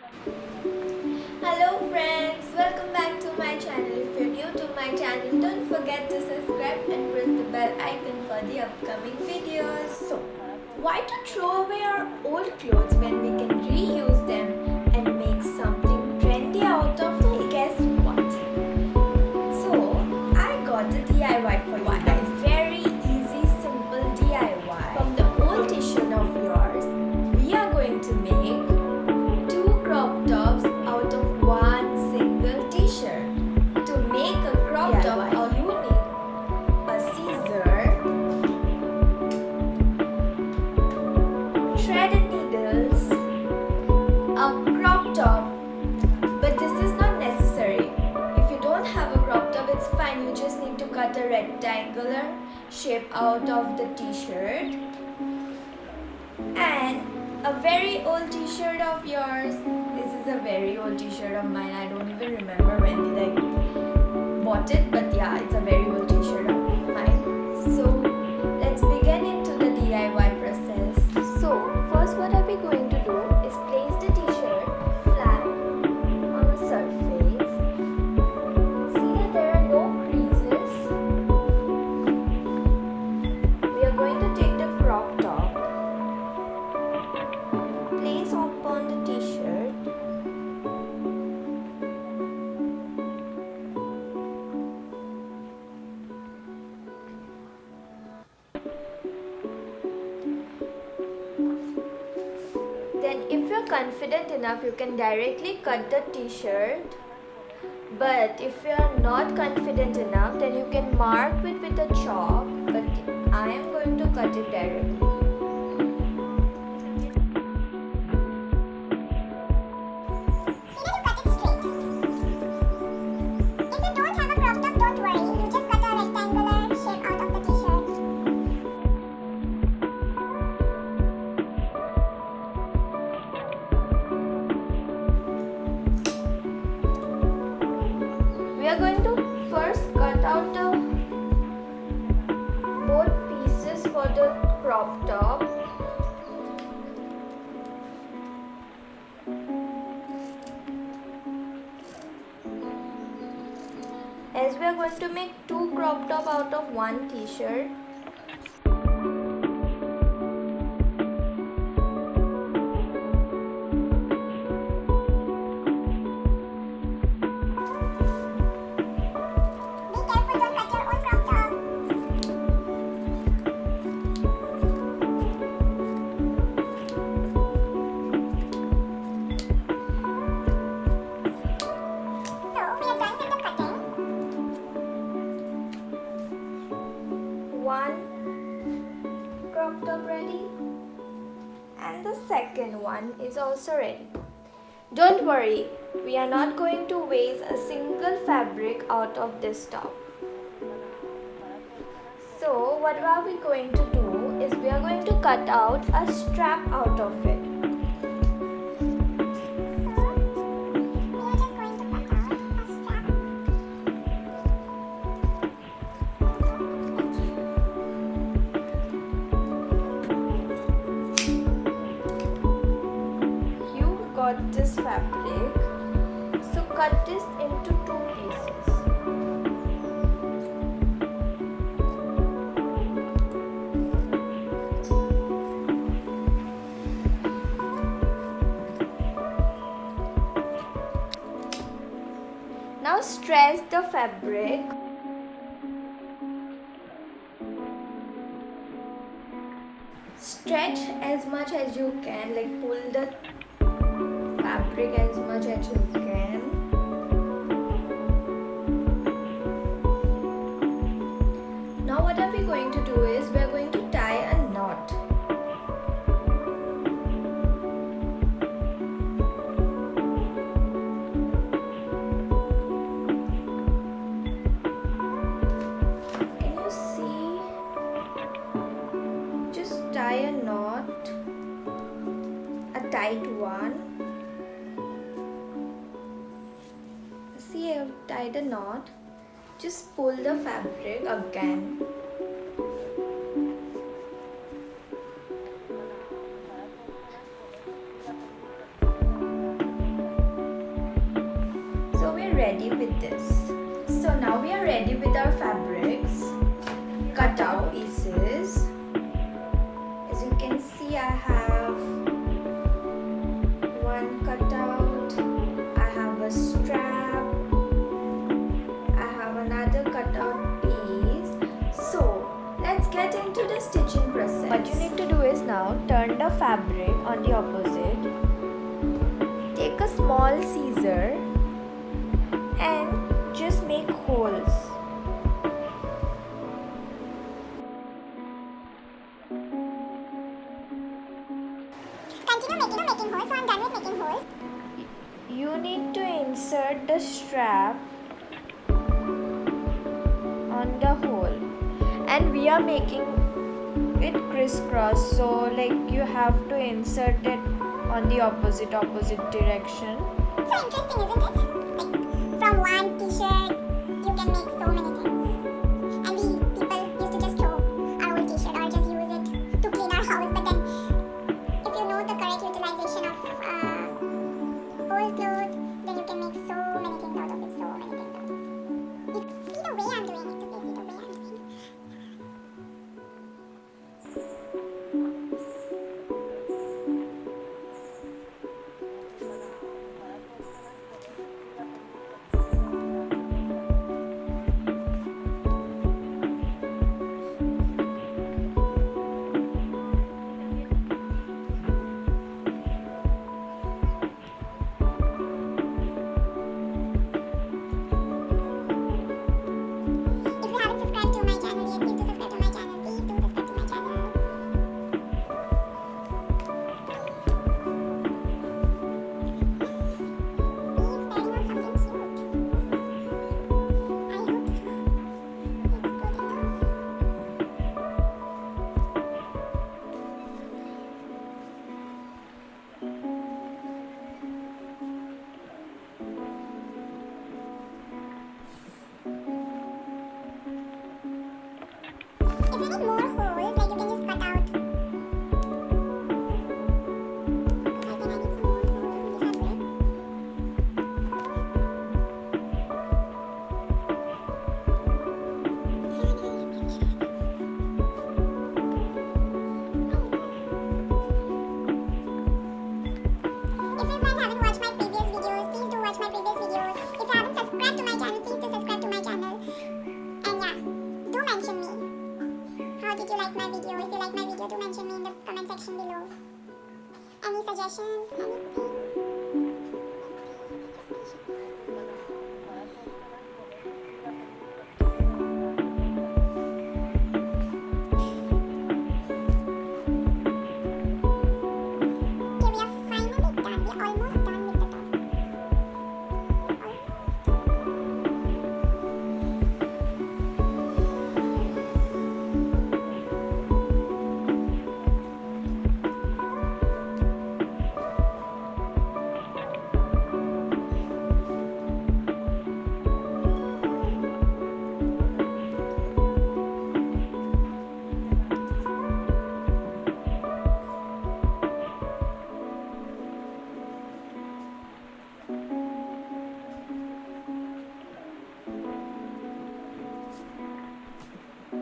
Hello friends, welcome back to my channel. If you're new to my channel, don't forget to subscribe and press the bell icon for the upcoming videos. So, why to throw away our old clothes when we can reuse them and make something trendy out of it? Guess what? So, I got a DIY for you guys. Very easy, simple DIY. From the old t-shirt of yours, we are going to make two crop tops out of one single t-shirt. To make a crop top, all you need a scissor, threaded needles, a crop top, but this is not necessary. If you don't have a crop top, it's fine. You just need to cut a rectangular shape out of the t-shirt. And a very old t-shirt of yours. This is a very old t-shirt of mine. I don't even remember when did I bought it, but yeah, it's a very old t-shirt of mine. So let's begin into the DIY process. So first what are we going to do is place the t-shirt flat on a surface. See that there are no creases. We are going to take the crop top, place upon the t-shirt, then if you're confident enough you can directly cut the t-shirt, but if you're not confident enough then you can mark it with a chalk, but I am going to cut it directly. We are going to first cut out the both pieces for the crop top. As we are going to make two crop top out of one t-shirt. One crop top ready and the second one is also ready. Don't worry, we are not going to waste a single fabric out of this top. So what are we going to do is we are going to cut out a strap out of it. Got this fabric, so cut this into two pieces. Now stretch the fabric. Stretch as much as you can, like pull the fabric as much as you can. Now what are we going to do is we are going to tie a knot. Can you see? Just tie a knot, a tight one. See, I have tied a knot. Just pull the fabric again. ready with this. So now we are ready with our fabrics, cutout pieces. As you can see, I have one cutout, I have a strap, I have another cutout piece. So let's get into the stitching process. What you need to do is now turn the fabric on the opposite. Take a small scissor and just make holes. Continue making holes. So I'm done with making holes. You need to insert the strap on the hole, and we are making it crisscross, so like you have to insert it on the opposite direction. So interesting, isn't it? Like from one t-shirt you can make so many things. And we people used to just throw our old t-shirt or just use it to clean our house. But then if you know the correct utilization of old clothes, then you can make so many things out of it. So many things out of it. See the way I'm doing it. Okay, see the way I'm doing it. If you haven't subscribed to my channel yet, please do subscribe to my channel. Please do subscribe to my channel. He's starting on something cute. I hope so. It's good enough. If you need more holes, like you can just cut out. I think I need some more holes in the fabric. If you guys haven't watched my previous videos, please do watch my previous videos. If you haven't subscribed to my channel, please do subscribe to my channel. And yeah, do mention me. How did you like my video? If you like my video, do mention me in the comment section below. Any suggestions? Anything? Okay, we are finally done. We are almost done with the top.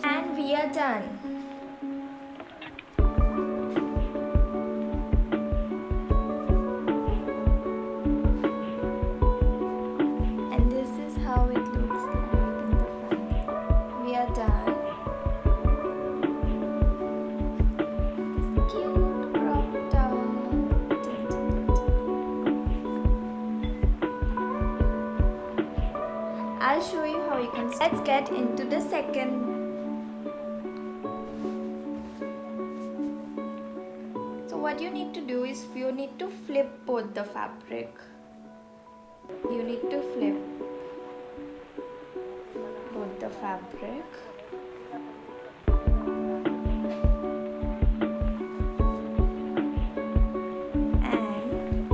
And we are done. And this is how it looks like in the front. We are done. This cute crop top. I'll show you how you can. Let's get into the second. So what you need to do is you need to flip both the fabric. You need to flip both the fabric. And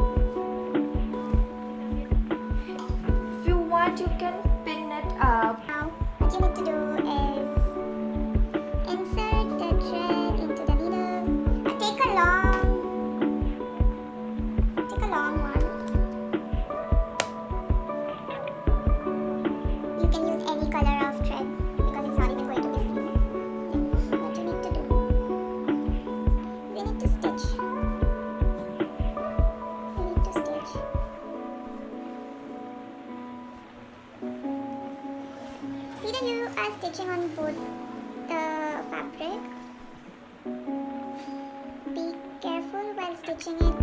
if you want, you can pin it up. Now, what you need to do is insert the thread into the needle. Take a long one. fabric. Be careful while stitching it.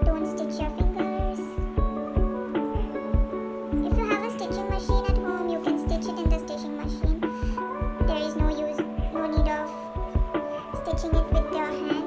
Don't stitch your fingers. If you have a stitching machine at home, you can stitch it in the stitching machine. There is no need of stitching it with your hand.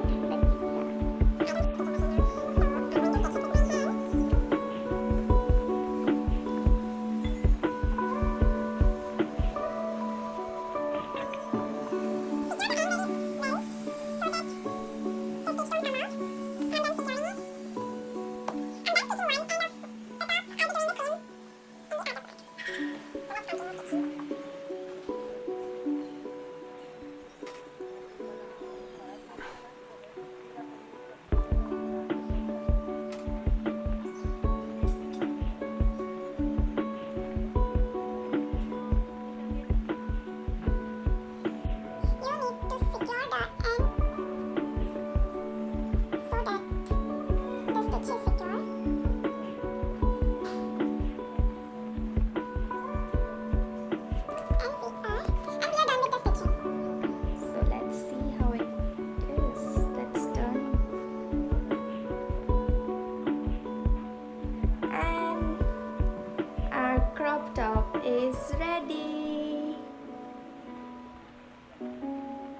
Is ready.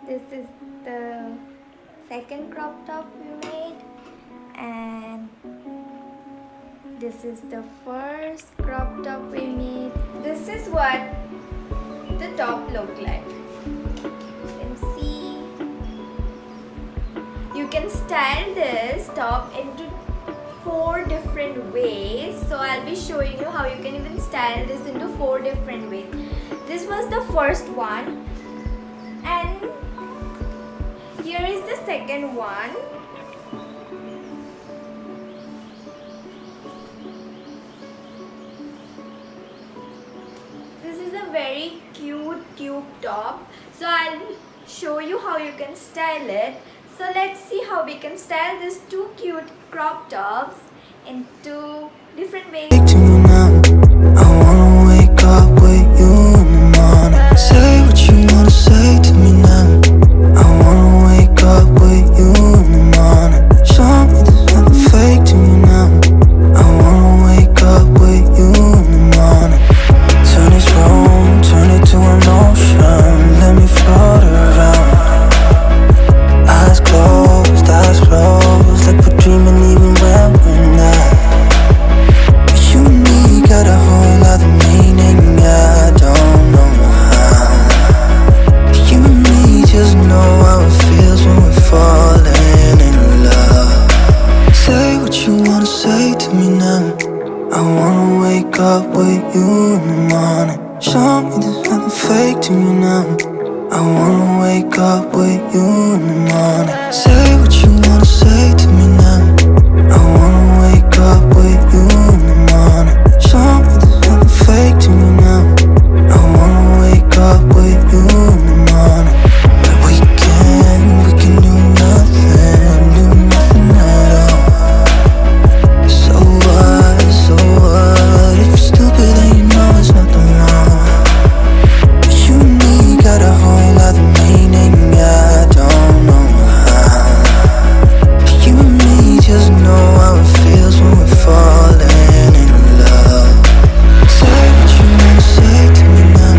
This is the second crop top we made, and this is the first crop top we made. This is what the top looked like. You can see. You can style this top into 4 different ways, so I'll be showing you how you can even style this into 4 different ways. This was the first one, and here is the second one. This is a very cute tube top, so I'll show you how you can style it. So let's see how we can style these 2 cute crop tops into different ways. I wanna wake up with you in the morning. Say what you wanna say to me now. I wanna wake up with you in the morning. Show me there's nothing fake to me now. I wanna wake up with you in the morning. Turn this room, turn it to an ocean. Let me float around. Eyes closed, like we're dreaming even when we're not. You and me got a whole other meaning, I don't know how. You and me just know how it feels when we're falling in love. Say what you wanna say to me now. I wanna wake up with you in the morning. Show me there's nothing fake to me now. I wanna wake up with you in the morning. Say what you wanna say to me now. I wanna wake up with you in the morning. Show me there's nothing fake to me now. I wanna wake up with you in the morning. Like we can do nothing at all. So what, if you're stupid then you know there's nothing wrong. You and me got a whole other meaning, I don't know how. You and me just know how it feels when we're falling in love. Say what you wanna say to me now.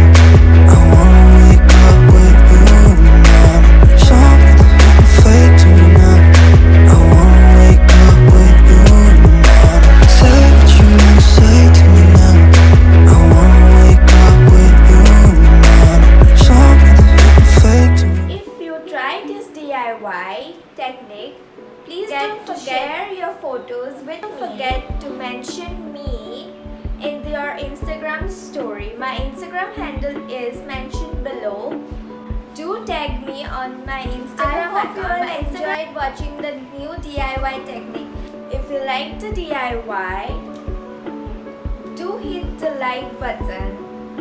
I wanna wake up with you in the morning. Show me there's nothing fake to me now. I wanna wake up with you in the morning. Say what you wanna say to me now. I wanna wake up with you in the morning. Show me there's nothing fake to me. If you try this DIY technique, please don't share your photos with me. Don't forget to mention me in your Instagram story. My Instagram handle is mentioned below. Do tag me on my Instagram account. I enjoyed watching the new DIY technique. If you like the DIY, do hit the like button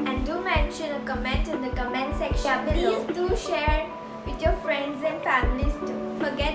and do mention a comment in the comment section below. Please do share with your friends and families too. Forget